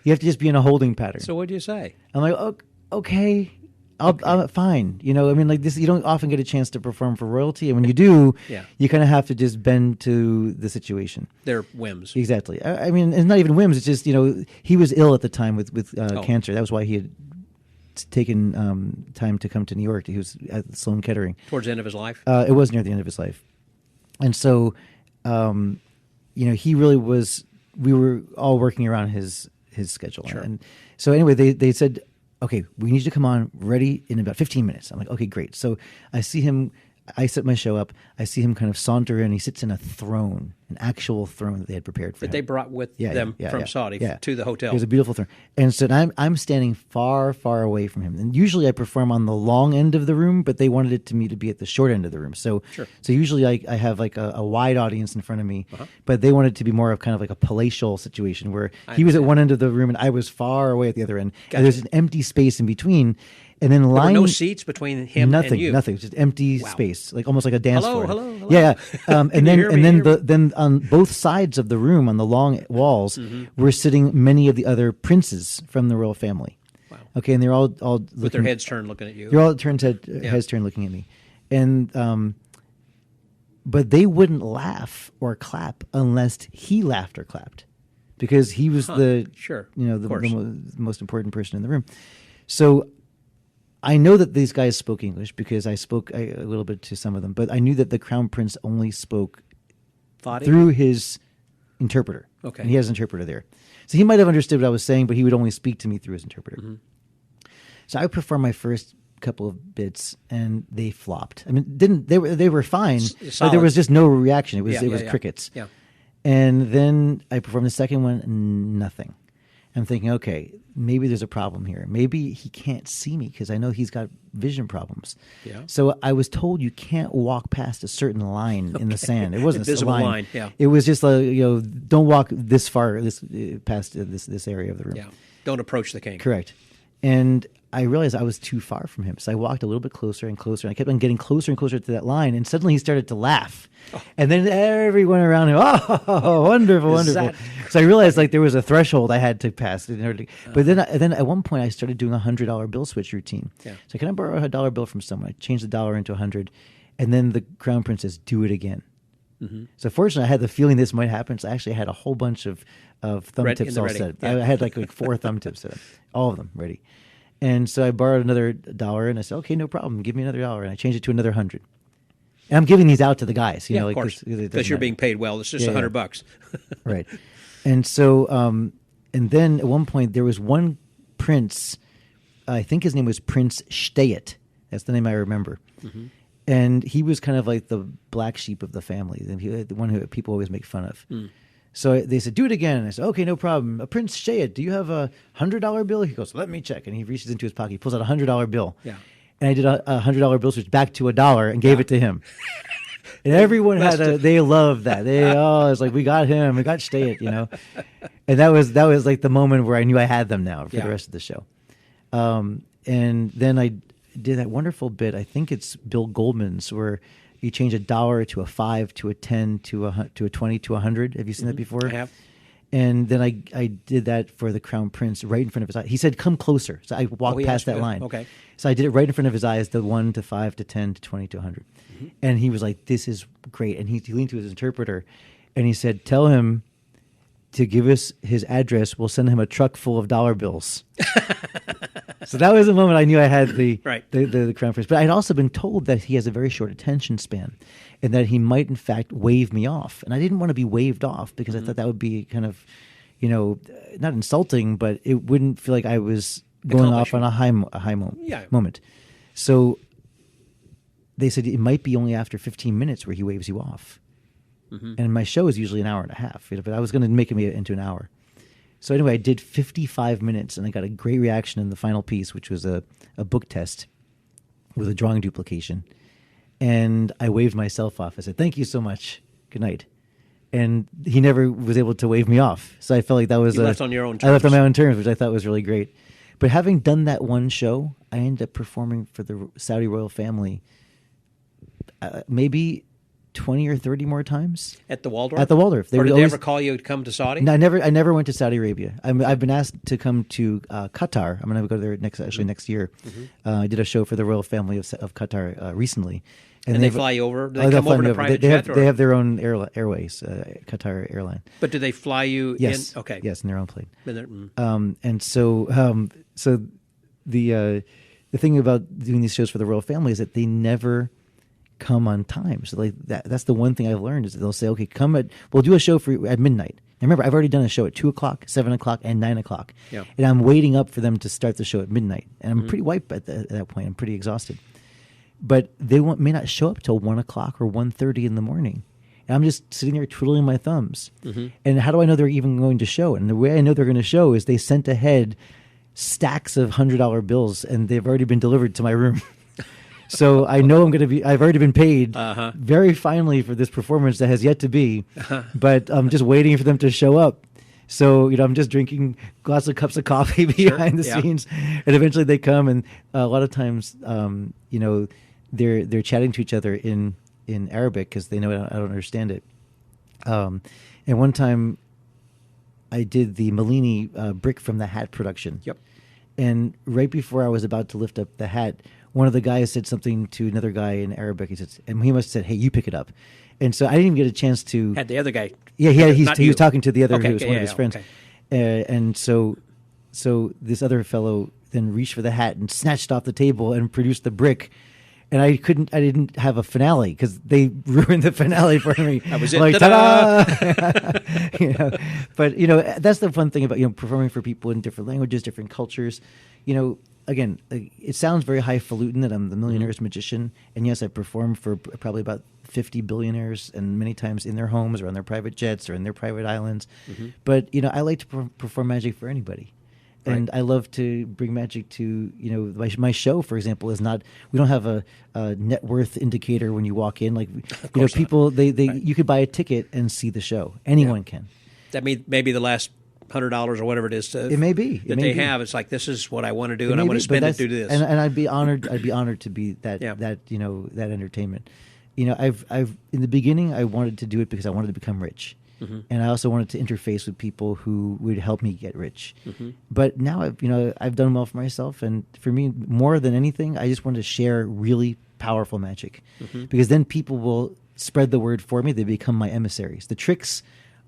You have to just be in a holding pattern." So what do you say? I'm like, "Okay, I'm fine. You know, I mean, like this, you don't often get a chance to perform for royalty, and when you do, you kind of have to just bend to the situation. Their whims. Exactly. I mean, it's not even whims. It's just, you know, he was ill at the time with cancer. That was why he had taken time to come to New York. He was at Sloan Kettering. Towards the end of his life? It was near the end of his life. And so, you know, he really was, we were all working around his schedule. Sure. And so anyway, they said, okay, we need you to come on ready in about 15 minutes. I'm like, okay, great. So I see him, I set my show up. I see him kind of saunter in. He sits in a throne, an actual throne that they had prepared for him. That they brought with them from Saudi to the hotel. It was a beautiful throne. And so I'm standing far, far away from him. And usually I perform on the long end of the room, but they wanted it to me to be at the short end of the room. So usually I have like a wide audience in front of me, but they wanted it to be more of kind of like a palatial situation where he was at one end of the room and I was far away at the other end. Gotcha. And there's an empty space in between. And then there were no seats between him and you. Nothing, just empty space, like almost like a dance floor. Hello. Yeah. And then on both sides of the room, on the long walls, were sitting many of the other princes from the royal family. Wow. Okay, and they're all with their heads turned, looking at you. They're all heads turned, looking at me, and but they wouldn't laugh or clap unless he laughed or clapped, because he was the most important person in the room. So I know that these guys spoke English because I spoke a little bit to some of them, but I knew that the Crown Prince only spoke through his interpreter. Okay. And he has an interpreter there. So he might have understood what I was saying, but he would only speak to me through his interpreter. Mm-hmm. So I performed my first couple of bits and they flopped. I mean, they were fine, but there was just no reaction. It was crickets. Yeah. And then I performed the second one and nothing. I'm thinking, okay, maybe there's a problem here. Maybe he can't see me because I know he's got vision problems. Yeah. So I was told you can't walk past a certain line in the sand. It wasn't a line. Yeah. It was just like, don't walk this far past this area of the room. Yeah. Don't approach the king. Correct. And I realized I was too far from him. So I walked a little bit closer and closer. And I kept on getting closer and closer to that line. And suddenly he started to laugh. Oh. And then everyone around him, wonderful. So I realized like there was a threshold I had to pass in order to, but then at one point I started doing a $100 bill switch routine. Yeah. So can I borrow a $1 bill from someone? I changed the dollar into 100. And then the Crown Prince says, do it again. Mm-hmm. So fortunately I had the feeling this might happen. So I actually had a whole bunch of thumb tips all set. Yeah. I had like 4 thumb tips set up, all of them ready. And so I borrowed another $1 and I said, okay, no problem. Give me another $1. And I changed it to another 100. And I'm giving these out to the guys, of course, because you're being paid well. It's just $100. Right. And so, and then at one point there was one prince, I think his name was Prince Steyet. That's the name I remember. Mm-hmm. And he was kind of like the black sheep of the family, the one who people always make fun of. Mm. So they said, do it again. And I said, okay, no problem. Prince Steyet, do you have a $100 bill? He goes, let me check. And he reaches into his pocket. He pulls out a $100 bill. Yeah. And I did a $100 bill switch back to $1 and gave it to him. And everyone they loved that. It's like, we got him. We got Steyet, And that was like the moment where I knew I had them now for the rest of the show. And then I did that wonderful bit. I think it's Bill Goldman's where you change $1 to a 5 to a 10 to a 20 to 100. Have you seen that before? I have. And then I did that for the Crown Prince right in front of his eyes. He said, come closer. So I walked past that line. Okay. So I did it right in front of his eyes, the 1 to 5 to 10 to 20 to 100. Mm-hmm. And he was like, this is great. And he leaned to his interpreter and he said, tell him to give us his address. We'll send him a truck full of dollar bills. So that was the moment I knew I had the Crown Prince. But I'd also been told that he has a very short attention span and that he might, in fact, wave me off. And I didn't want to be waved off because I thought that would be kind of, not insulting, but it wouldn't feel like I was going off on a high moment. So they said it might be only after 15 minutes where he waves you off. Mm-hmm. And my show is usually an hour and a half, but I was going to make him into an hour. So anyway, I did 55 minutes, and I got a great reaction in the final piece, which was a book test with a drawing duplication. And I waved myself off. I said, thank you so much. Good night. And he never was able to wave me off. So I felt like that was... You left on your own terms. I left on my own terms, which I thought was really great. But having done that one show, I ended up performing for the Saudi royal family maybe 20 or 30 more times. At the Waldorf? At the Waldorf. Or did they ever call you to come to Saudi? No, I never went to Saudi Arabia. I've been asked to come to Qatar. I'm going to go there next year. I did a show for the royal family of Qatar recently. And they fly you over? Do they come over in a private jet? They have their own airways, Qatar airline. But do they fly you in? Okay. Yes, in their own plane. And so the thing about doing these shows for the royal family is that they never come on time. So like that's the one thing I've learned is that they'll say, okay, we'll do a show for you at midnight. And remember, I've already done a show at 2 o'clock, 7 o'clock, and 9 o'clock. Yeah. And I'm waiting up for them to start the show at midnight. And I'm pretty wiped at that point. I'm pretty exhausted. But they may not show up till 1 o'clock or 1:30 in the morning. And I'm just sitting there twiddling my thumbs. And how do I know they're even going to show? And the way I know they're going to show is they sent ahead stacks of $100 bills, and they've already been delivered to my room. So I know I've already been paid very finely for this performance that has yet to be, but I'm just waiting for them to show up. So, I'm just drinking lots of cups of coffee behind the scenes, and eventually they come, and a lot of times, they're chatting to each other in Arabic because they know I don't understand it. And one time I did the Malini Brick from the Hat production. Yep. And right before I was about to lift up the hat, one of the guys said something to another guy in Arabic. And he must have said, "Hey, you pick it up." And so I didn't even get a chance to. Had the other guy? Yeah, he was talking to the other who was one of his friends. Okay. And so this other fellow then reached for the hat and snatched off the table and produced the brick. And I didn't have a finale because they ruined the finale for me. That was it. Like, ta-da! But that's the fun thing about performing for people in different languages, different cultures. Again, it sounds very highfalutin that I'm the Millionaires Magician, and yes, I perform for probably about 50 billionaires, and many times in their homes or on their private jets or in their private islands. But I like to perform magic for anybody. And I love to bring magic to, my show, for example, is not, we don't have a net worth indicator when you walk in. Like, people, you could buy a ticket and see the show. Anyone can. That may be the last $100 or whatever it is. It may be. That they have. It's like, this is what I want to do, and I'm going to spend it to do this. And I'd be honored to be that entertainment. I've in the beginning, I wanted to do it because I wanted to become rich. And I also wanted to interface with people who would help me get rich. But now I've done well for myself, and for me, more than anything, I just want to share really powerful magic, because then people will spread the word for me. They become my emissaries. The tricks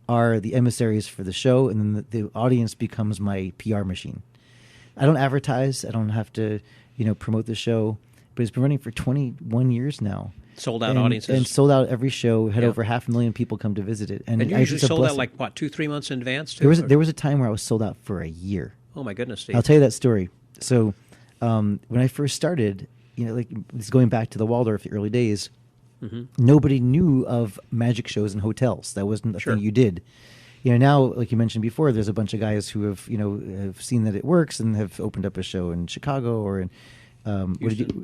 are the emissaries for the show, and then the audience becomes my PR machine. I don't advertise. I don't have to promote the show, but it's been running for 21 years now. Sold out audiences. And sold out every show. Had over 500,000 people come to visit it. And you usually sold out like, what, 2-3 months in advance? Too, there was a time where I was sold out for a year. Oh, my goodness, Steve. I'll tell you that story. So when I first started, like this going back to the Waldorf, the early days, nobody knew of magic shows in hotels. That wasn't a thing you did. Now, like you mentioned before, there's a bunch of guys who have, have seen that it works and have opened up a show in Chicago or in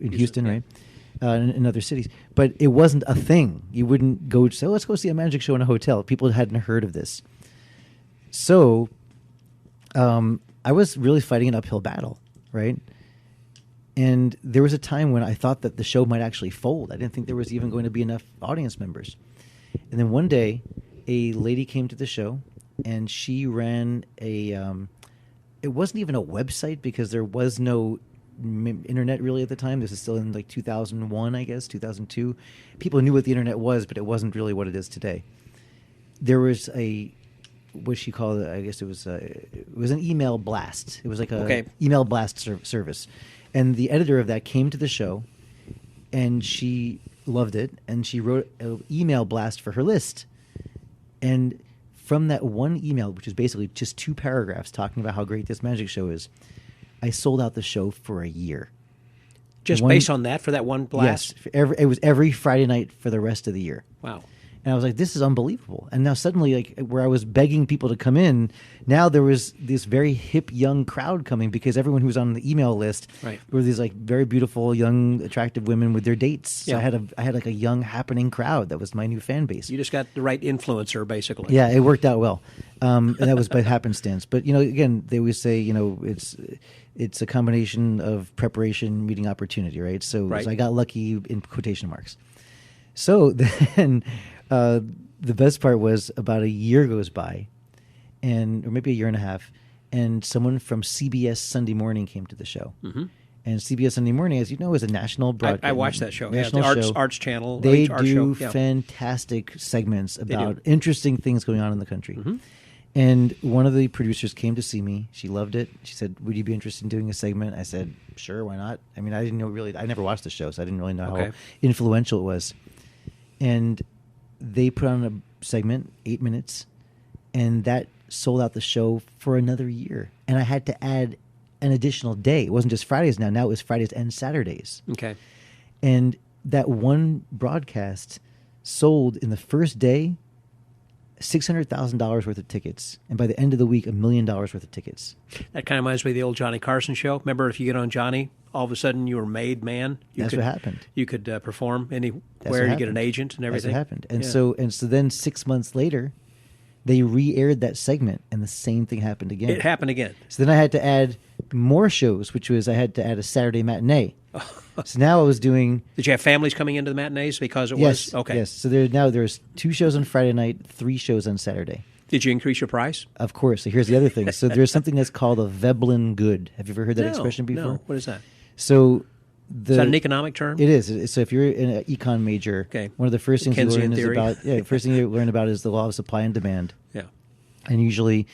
Houston, right? In other cities. But it wasn't a thing. You wouldn't go say, let's go see a magic show in a hotel. People hadn't heard of this. So I was really fighting an uphill battle, right? And there was a time when I thought that the show might actually fold. I didn't think there was even going to be enough audience members. And then one day, a lady came to the show, and she ran it wasn't even a website because there was no internet really at the time. This is still in like 2001, I guess, 2002. People knew what the internet was, but it wasn't really what it is today. There was what she called it, I guess it was an email blast. It was like a email blast service. And the editor of that came to the show, and she loved it, and she wrote an email blast for her list. And from that one email, which is basically just 2 paragraphs talking about how great this magic show is, I sold out the show for a year. Just based on that, for that one blast? Yes. It was every Friday night for the rest of the year. Wow. And I was like, this is unbelievable. And now suddenly, like where I was begging people to come in, now there was this very hip young crowd coming because everyone who was on the email list were these like very beautiful, young, attractive women with their dates. So I had like a young, happening crowd. That was my new fan base. You just got the right influencer, basically. Yeah, it worked out well. And that was by happenstance. But, again, they always say, it's a combination of preparation meeting opportunity, right? So I got lucky in quotation marks. So then the best part was about a year goes by, or maybe a year and a half, and someone from CBS Sunday Morning came to the show. Mm-hmm. And CBS Sunday Morning, as you know, is a national broadcast. I watched that show. National the Arts Channel. They Arts do show. fantastic segments about interesting things going on in the country. Mm-hmm. And one of the producers came to see me. She loved it. She said, "Would you be interested in doing a segment?" I said, "Sure, why not?" I mean, I didn't know really. I never watched the show, so I didn't really know how influential it was. And they put on a segment, 8 minutes, and that sold out the show for another year. And I had to add an additional day. It wasn't just Fridays now. Now it was Fridays and Saturdays. Okay. And that one broadcast sold in the first day $600,000 worth of tickets. And by the end of the week, $1 million worth of tickets. That kind of reminds me of the old Johnny Carson show. Remember, if you get on Johnny, all of a sudden you were made man. What happened. You could perform anywhere. You get an agent and everything. That's what happened. And so then 6 months later, they re-aired that segment, and the same thing happened again. It happened again. So then I had to add more shows, which was I had to add a Saturday matinee. So now I was doing... Did you have families coming into the matinees because it was? Okay. Yes. So there's 2 shows on Friday night, 3 shows on Saturday. Did you increase your price? Of course. So here's the other thing. So there's something that's called a Veblen good. Have you ever heard that expression before? No. What is that? So... Is that an economic term? It is. So if you're an econ major, one of the first things you learn is about first thing you learn about is the law of supply and demand. Yeah. And usually,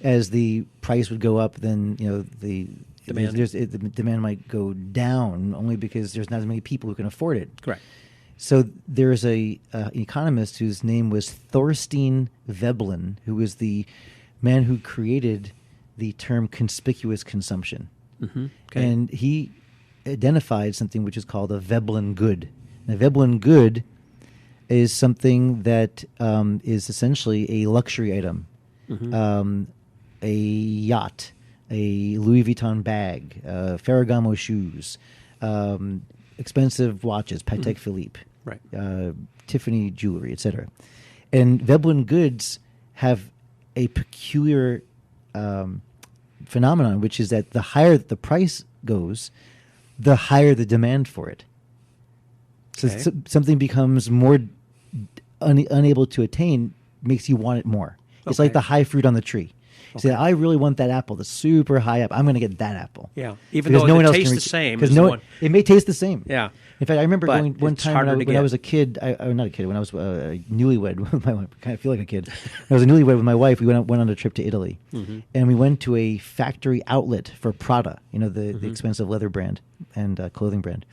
as the price would go up, then the demand might go down only because there's not as many people who can afford it. Correct. So there's an economist whose name was Thorstein Veblen, who was the man who created the term conspicuous consumption. Mm-hmm. Okay. And he identified something which is called a Veblen good. Now, Veblen good is something that is essentially a luxury item, a yacht, a Louis Vuitton bag, Ferragamo shoes, expensive watches, Patek Philippe, right. Tiffany jewelry, etc. And Veblen goods have a peculiar phenomenon, which is that the higher the price goes, the higher the demand for it. So something becomes more unable to attain, makes you want it more. It's like the high fruit on the tree. Okay. So I really want that apple, the super high up. I'm going to get that apple. Yeah, even though it tastes the same. Because it may taste the same. Yeah. In fact, I remember going one time when I was a kid. Not a kid. When I was a newlywed with my wife. I kind of feel like a kid. When I was a newlywed with my wife, we went on a trip to Italy, and we went to a factory outlet for Prada. The expensive leather brand and clothing brand.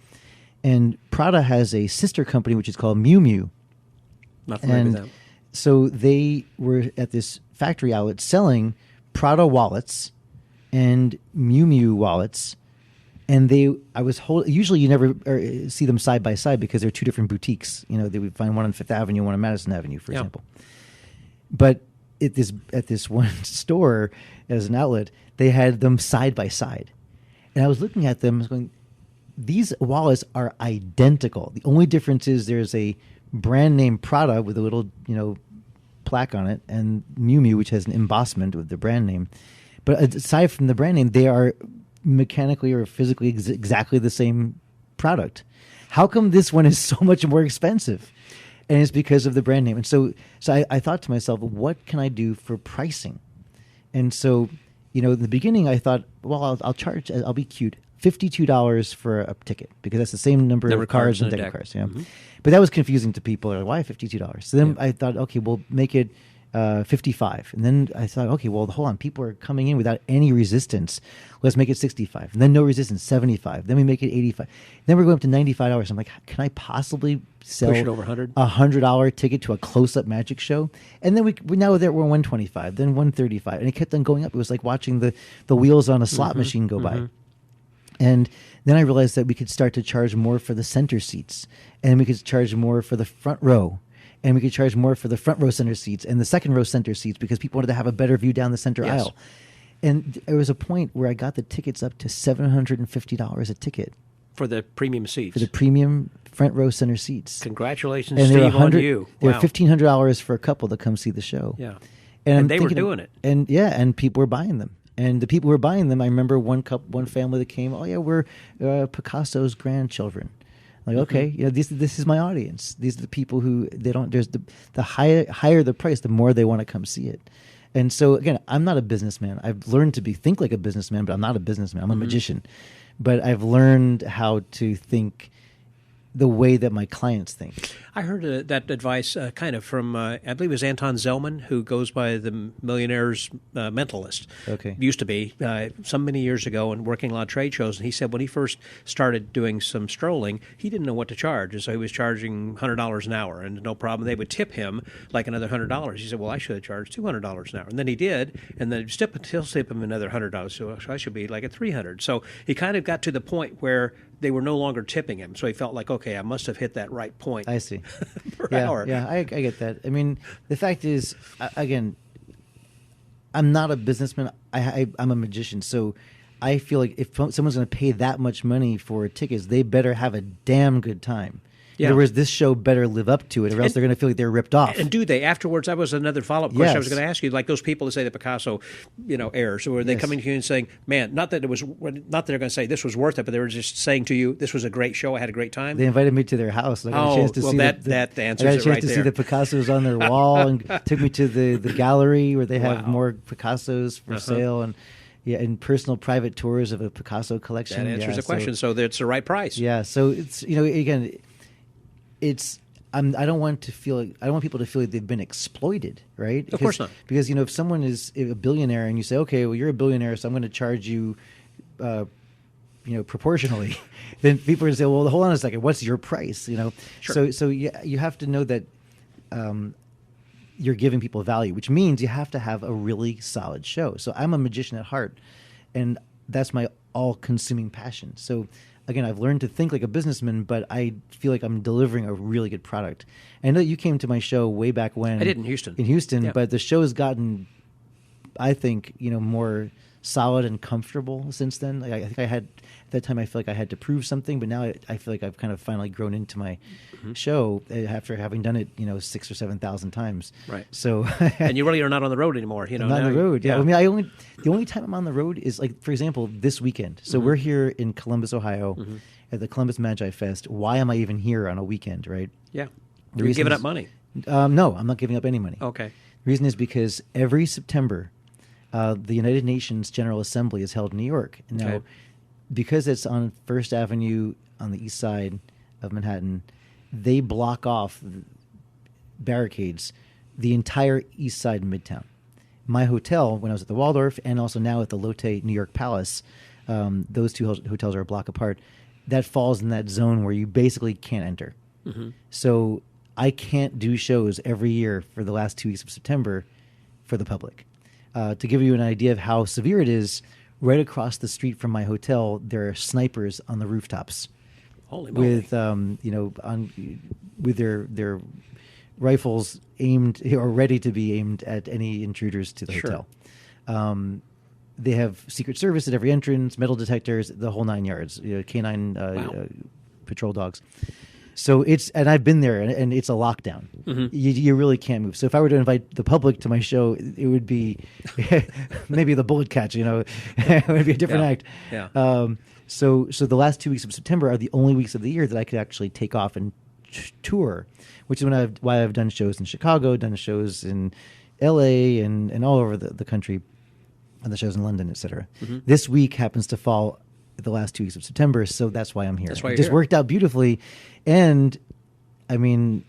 And Prada has a sister company which is called Miu Miu. Not familiar with that. So they were at this factory outlet selling Prada wallets and Miu Miu wallets, and usually you never see them side by side because they're 2 different boutiques. They would find one on Fifth Avenue, one on Madison Avenue, for example. But at this one store as an outlet, they had them side by side, and I was looking at them, I was going, these wallets are identical. The only difference is there's a brand name Prada with a little plaque on it, and Miu Miu, which has an embossment with the brand name. But aside from the brand name, they are mechanically or physically exactly the same product. How come this one is so much more expensive? And it's because of the brand name. And so I thought to myself, what can I do for pricing? And so, in the beginning, I thought, well, I'll be cute. $52 for a ticket, because that's the same number of cards and deck of cards. Yeah. Mm-hmm. But that was confusing to people. Like, why $52? So then I thought, okay, we'll make it $55. And then I thought, okay, well, hold on. People are coming in without any resistance. Let's make it $65. And then no resistance, $75. Then we make it $85. Then we're going up to $95. I'm like, can I possibly sell push it over $100? A $100 ticket to a close-up magic show? And then now that we're $125, then $135. And it kept on going up. It was like watching the wheels on a slot machine go by. And then I realized that we could start to charge more for the center seats, and we could charge more for the front row, and we could charge more for the front row center seats and the second row center seats, because people wanted to have a better view down the center aisle. And there was a point where I got the tickets up to $750 a ticket. For the premium seats. For the premium front row center seats. Congratulations, and Steve, on you. They were $1,500 for a couple to come see the show. Yeah. And they were doing it. And people were buying them. And the people who were buying them, I remember one family that came, oh, yeah, we're Picasso's grandchildren. Like, okay, this is my audience. These are the people who they don't. There's the higher the price, the more they want to come see it. And so again, I'm not a businessman. I've learned to think like a businessman, but I'm not a businessman. I'm a magician. But I've learned how to think the way that my clients think. I heard that advice kind of from, I believe it was Anton Zellman, who goes by the Millionaires Mentalist. Okay. Used to be, some many years ago, and working a lot of trade shows. And he said when he first started doing some strolling, he didn't know what to charge. And so he was charging $100 an hour, and no problem. They would tip him like another $100. He said, well, I should have charged $200 an hour. And then he did, and then still tip him another $100. So I should be like at $300. So he kind of got to the point where they were no longer tipping him. So he felt like, okay, I must have hit that right point. I see. per hour. Yeah, I get that. I mean, the fact is, again, I'm not a businessman. I'm a magician. So I feel like if someone's going to pay that much money for tickets, they better have a damn good time. In other words, this show better live up to it, or else they're going to feel like they're ripped off. And do they? Afterwards, that was another follow-up question I was going to ask you. Like those people that say that Picasso, errs, or are they coming to you and saying, man, not that they're going to say this was worth it, but they were just saying to you, this was a great show, I had a great time? They invited me to their house. I got a chance to see that answers it right there. I got a chance to see the Picassos on their wall, and took me to the gallery where they have more Picassos for sale, and and personal private tours of a Picasso collection. That answers the question. So it's the right price. Yeah. So it's again. I don't want people to feel like they've been exploited, right? Of course not. Because if someone is a billionaire and you say, okay, well, you're a billionaire, so I'm going to charge you, proportionally, then people are going to say, well, hold on a second, what's your price? Sure. So you have to know that you're giving people value, which means you have to have a really solid show. So I'm a magician at heart, and that's my all-consuming passion. So again, I've learned to think like a businessman, but I feel like I'm delivering a really good product. I know you came to my show way back when. I did in Houston. Yeah. But the show has gotten, I think, more solid and comfortable since then. Like I think at that time I feel like I had to prove something, but now I feel like I've kind of finally grown into my show after having done it, 6,000 or 7,000 times. Right. So and you really are not on the road anymore. I'm not on the road. Yeah. I mean, the only time I'm on the road is, like, for example, this weekend. So we're here in Columbus, Ohio, at the Columbus MagiFest. Why am I even here on a weekend? Right. Yeah. You're giving up money. No, I'm not giving up any money. Okay. The reason is because every September, the United Nations General Assembly is held in New York. Now, because it's on First Avenue on the east side of Manhattan, they block off barricades the entire east side and Midtown. My hotel, when I was at the Waldorf and also now at the Lotte New York Palace, those two hotels are a block apart. That falls in that zone where you basically can't enter. So I can't do shows every year for the last 2 weeks of September for the public. To give you an idea of how severe it is, right across the street from my hotel, there are snipers on the rooftops. Holy moly. With their rifles aimed or ready to be aimed at any intruders to the hotel. They have Secret Service at every entrance, metal detectors, the whole 9 yards. Canine patrol dogs. So and I've been there, and it's a lockdown. You really can't move. So if I were to invite the public to my show, it would be maybe the bullet catch. It would be a different act. Yeah. So the last 2 weeks of September are the only weeks of the year that I could actually take off and tour, which is why I've done shows in Chicago, done shows in L.A. and all over the country, and the shows in London, etc. This week happens to fall the last 2 weeks of September, so that's why I'm here. That's why it just worked out beautifully, and I mean,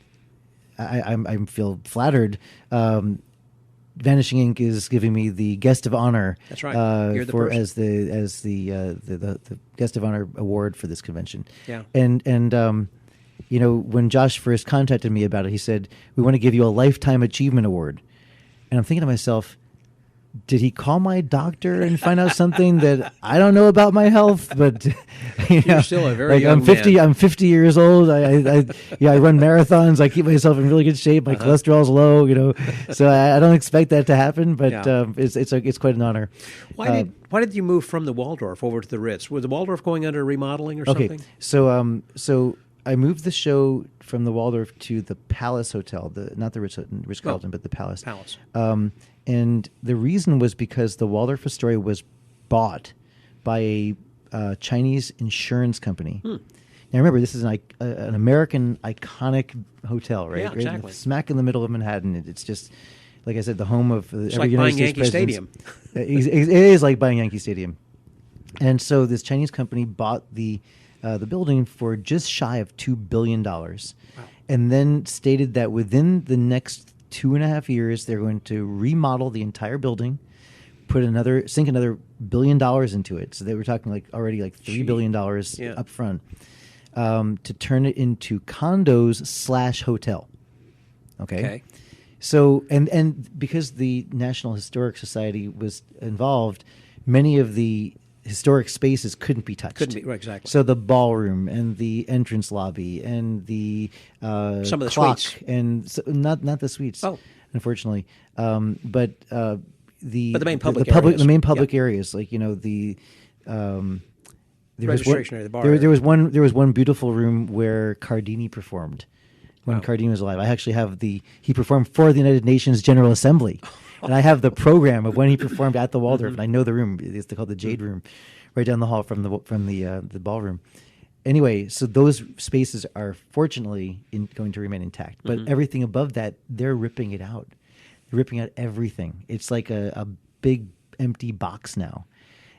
I feel flattered. Vanishing Ink is giving me the guest of honor. That's right. You're the person. as the guest of honor award for this convention. Yeah. And when Josh first contacted me about it, he said, "We want to give you a lifetime achievement award," and I'm thinking to myself, did he call my doctor and find out something that I don't know about my health? But you're still a very young I'm 50. man. I'm 50 years old. I run marathons. I keep myself in really good shape. My cholesterol's low. So I don't expect that to happen. But it's quite an honor. Why did you move from the Waldorf over to the Ritz? Was the Waldorf going under remodeling or something? Okay, so I moved the show from the Waldorf to the Palace Hotel, not the Ritz Carlton, but the Palace. And the reason was because the Waldorf Astoria was bought by a Chinese insurance company. Now remember, this is an American iconic hotel, right? Yeah, exactly. Right smack in the middle of Manhattan. It's just, like I said, the home of it's every like United buying States Yankee president. Stadium. It is like buying Yankee Stadium. And so this Chinese company bought the building for just shy of $2 billion. Wow. And then stated that within the next 2.5 years, they're going to remodel the entire building, sink another $1 billion into it. So they were talking already $3 billion up front, to turn it into condos / hotel. Okay. So, and because the National Historic Society was involved, many of the historic spaces couldn't be touched. Couldn't be, right, exactly. So the ballroom and the entrance lobby and the some of the clock suites. and not the suites. Oh, unfortunately, but the main public the areas. main public areas, like the. There registration area, the bar. There was one beautiful room where Cardini performed when Cardini was alive. I actually have he performed for the United Nations General Assembly. And I have the program of when he performed at the Waldorf, and I know the room. It's called the Jade Room, right down the hall from the ballroom. Anyway, so those spaces are fortunately going to remain intact, but everything above that, they're ripping it out. They're ripping out everything. It's like a big empty box now.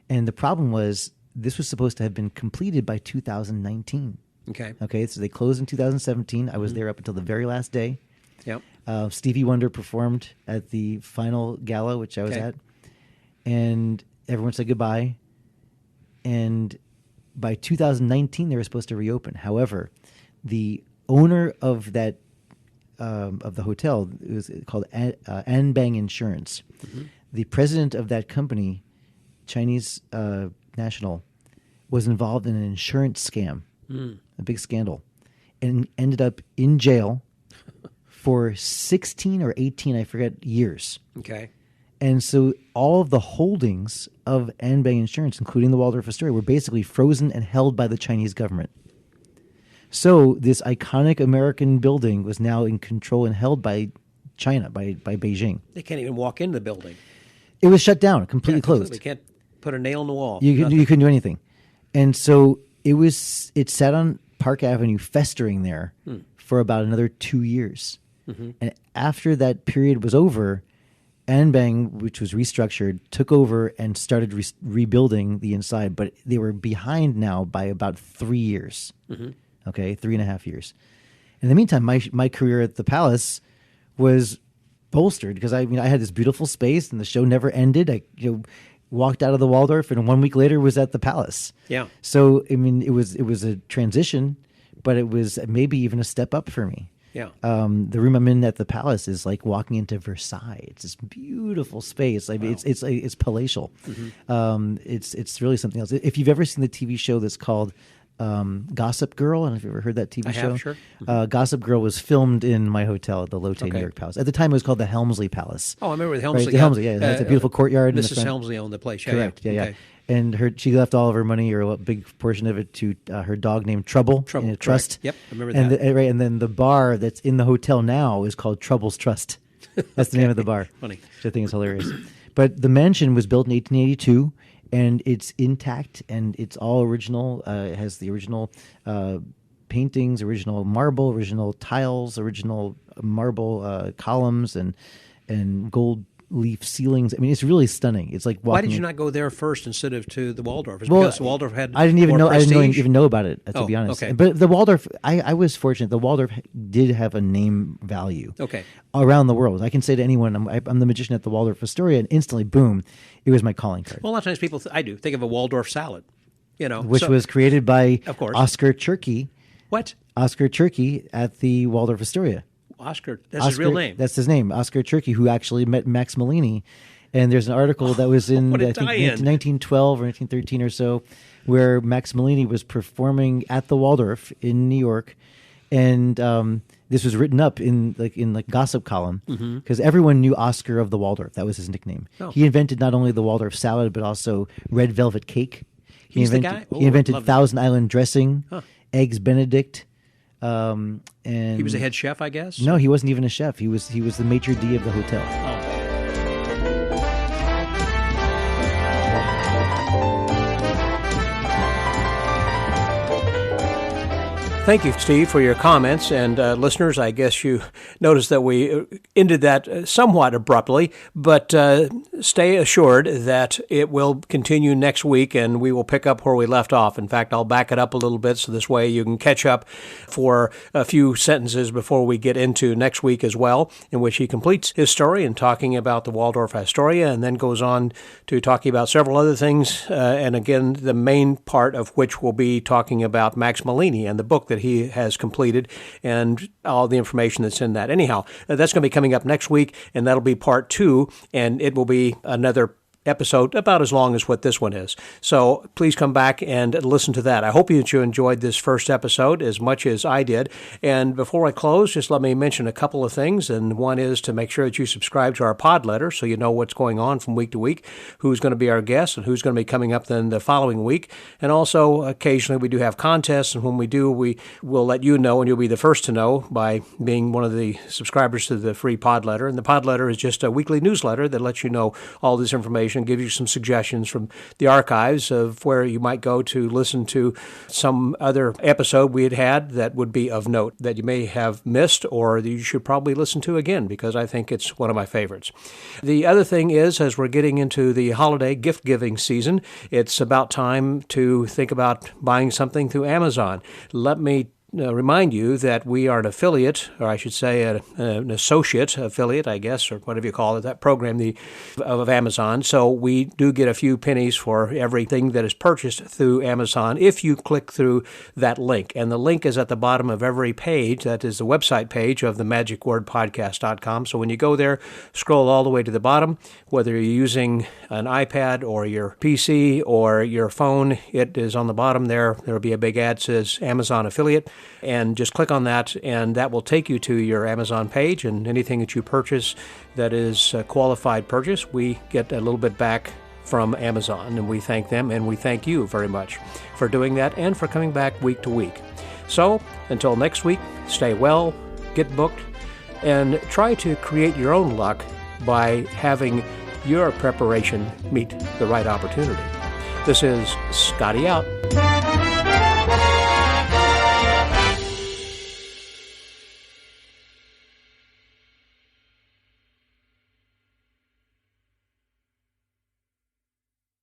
And the problem was this was supposed to have been completed by 2019. Okay. So they closed in 2017. I was there up until the very last day. Yep. Stevie Wonder performed at the final gala, which I was at, and everyone said goodbye. And by 2019, they were supposed to reopen. However, the owner of that of the hotel, it was called Anbang Insurance. The president of that company, Chinese national, was involved in an insurance scam, a big scandal, and ended up in jail for 16 or 18, I forget, years. Okay. And so all of the holdings of Anbang Insurance, including the Waldorf Astoria, were basically frozen and held by the Chinese government. So this iconic American building was now in control and held by China, by Beijing. They can't even walk into the building. It was shut down, completely closed. They can't put a nail in the wall. You couldn't do anything. And so it sat on Park Avenue festering there for about another 2 years. And after that period was over, Anbang, which was restructured, took over and started rebuilding the inside. But they were behind now by about 3 years. Okay, 3.5 years. In the meantime, my career at the Palace was bolstered because I had this beautiful space and the show never ended. I walked out of the Waldorf and 1 week later was at the Palace. Yeah. So it was a transition, but it was maybe even a step up for me. Yeah. The room I'm in at the Palace is like walking into Versailles. It's this beautiful space. I mean, it's palatial. It's really something else. If you've ever seen the TV show that's called Gossip Girl, I don't know if you've ever heard that TV show. Sure. Gossip Girl was filmed in my hotel at the Lotte New York Palace. At the time, it was called the Helmsley Palace. Oh, I remember the Helmsley. Right, the Helmsley, yeah. That's a beautiful courtyard. Mrs. Helmsley owned the place. Correct. Yeah. And she left all of her money, or a big portion of it, to her dog named Trouble in a trust. Yep, I remember that. And then the bar that's in the hotel now is called Trouble's Trust. That's the name of the bar. Funny. Which I think is hilarious. But the mansion was built in 1882, and it's intact, and it's all original. It has the original paintings, original marble, original tiles, original marble columns, and gold leaf ceilings. I mean, it's really stunning. It's like walking. Why did you not go there first instead of to the Waldorf? Is it because the Waldorf had I didn't even more know. prestige? I didn't even know about it, to be honest. Okay. But the Waldorf, I was fortunate. The Waldorf did have a name value. Okay. Around the world, I can say to anyone, I'm the magician at the Waldorf Astoria, and instantly, boom, it was my calling card. Well, a lot of times people, I do think of a Waldorf salad, which was created by, of course, Oscar Chirky. What? Oscar Chirky at the Waldorf Astoria. Oscar, that's his real name. That's his name, Oscar Chirky, who actually met Max Malini. And there's an article that was in, I think, 1912 or 1913 or so, where Max Malini was performing at the Waldorf in New York, and this was written up in gossip column because everyone knew Oscar of the Waldorf. That was his nickname. Oh. He invented not only the Waldorf salad but also red velvet cake. He invented Thousand Island dressing, eggs Benedict. And he was a head chef, I guess. No, he wasn't even a chef. He was the maitre d' of the hotel. Oh. Thank you, Steve, for your comments. And listeners, I guess you noticed that we ended that somewhat abruptly, but stay assured that it will continue next week and we will pick up where we left off. In fact, I'll back it up a little bit so this way you can catch up for a few sentences before we get into next week as well, in which he completes his story and talking about the Waldorf Astoria and then goes on to talking about several other things. And again, the main part of which will be talking about Max Malini and the book that he has completed and all the information that's in that. Anyhow, that's going to be coming up next week, and that'll be part 2, and it will be another episode about as long as what this one is. So please come back and listen to that. I hope that you enjoyed this first episode as much as I did. And before I close, just let me mention a couple of things. And one is to make sure that you subscribe to our pod letter so you know what's going on from week to week, who's going to be our guest and who's going to be coming up then the following week. And also, occasionally we do have contests, and when we do, we will let you know, and you'll be the first to know by being one of the subscribers to the free pod letter. And the pod letter is just a weekly newsletter that lets you know all this information and give you some suggestions from the archives of where you might go to listen to some other episode we had that would be of note that you may have missed or that you should probably listen to again, because I think it's one of my favorites. The other thing is, as we're getting into the holiday gift-giving season, it's about time to think about buying something through Amazon. Let me remind you that we are an affiliate, or I should say an associate affiliate, I guess, or whatever you call it, that program of Amazon. So we do get a few pennies for everything that is purchased through Amazon if you click through that link. And the link is at the bottom of every page. That is the website page of the magicwordpodcast.com. So when you go there, scroll all the way to the bottom, whether you're using an iPad or your PC or your phone, it is on the bottom there. There will be a big ad that says Amazon affiliate. And just click on that, and that will take you to your Amazon page, and anything that you purchase that is a qualified purchase, we get a little bit back from Amazon, and we thank them, and we thank you very much for doing that and for coming back week to week. So, until next week, stay well, get booked, and try to create your own luck by having your preparation meet the right opportunity. This is Scotty out.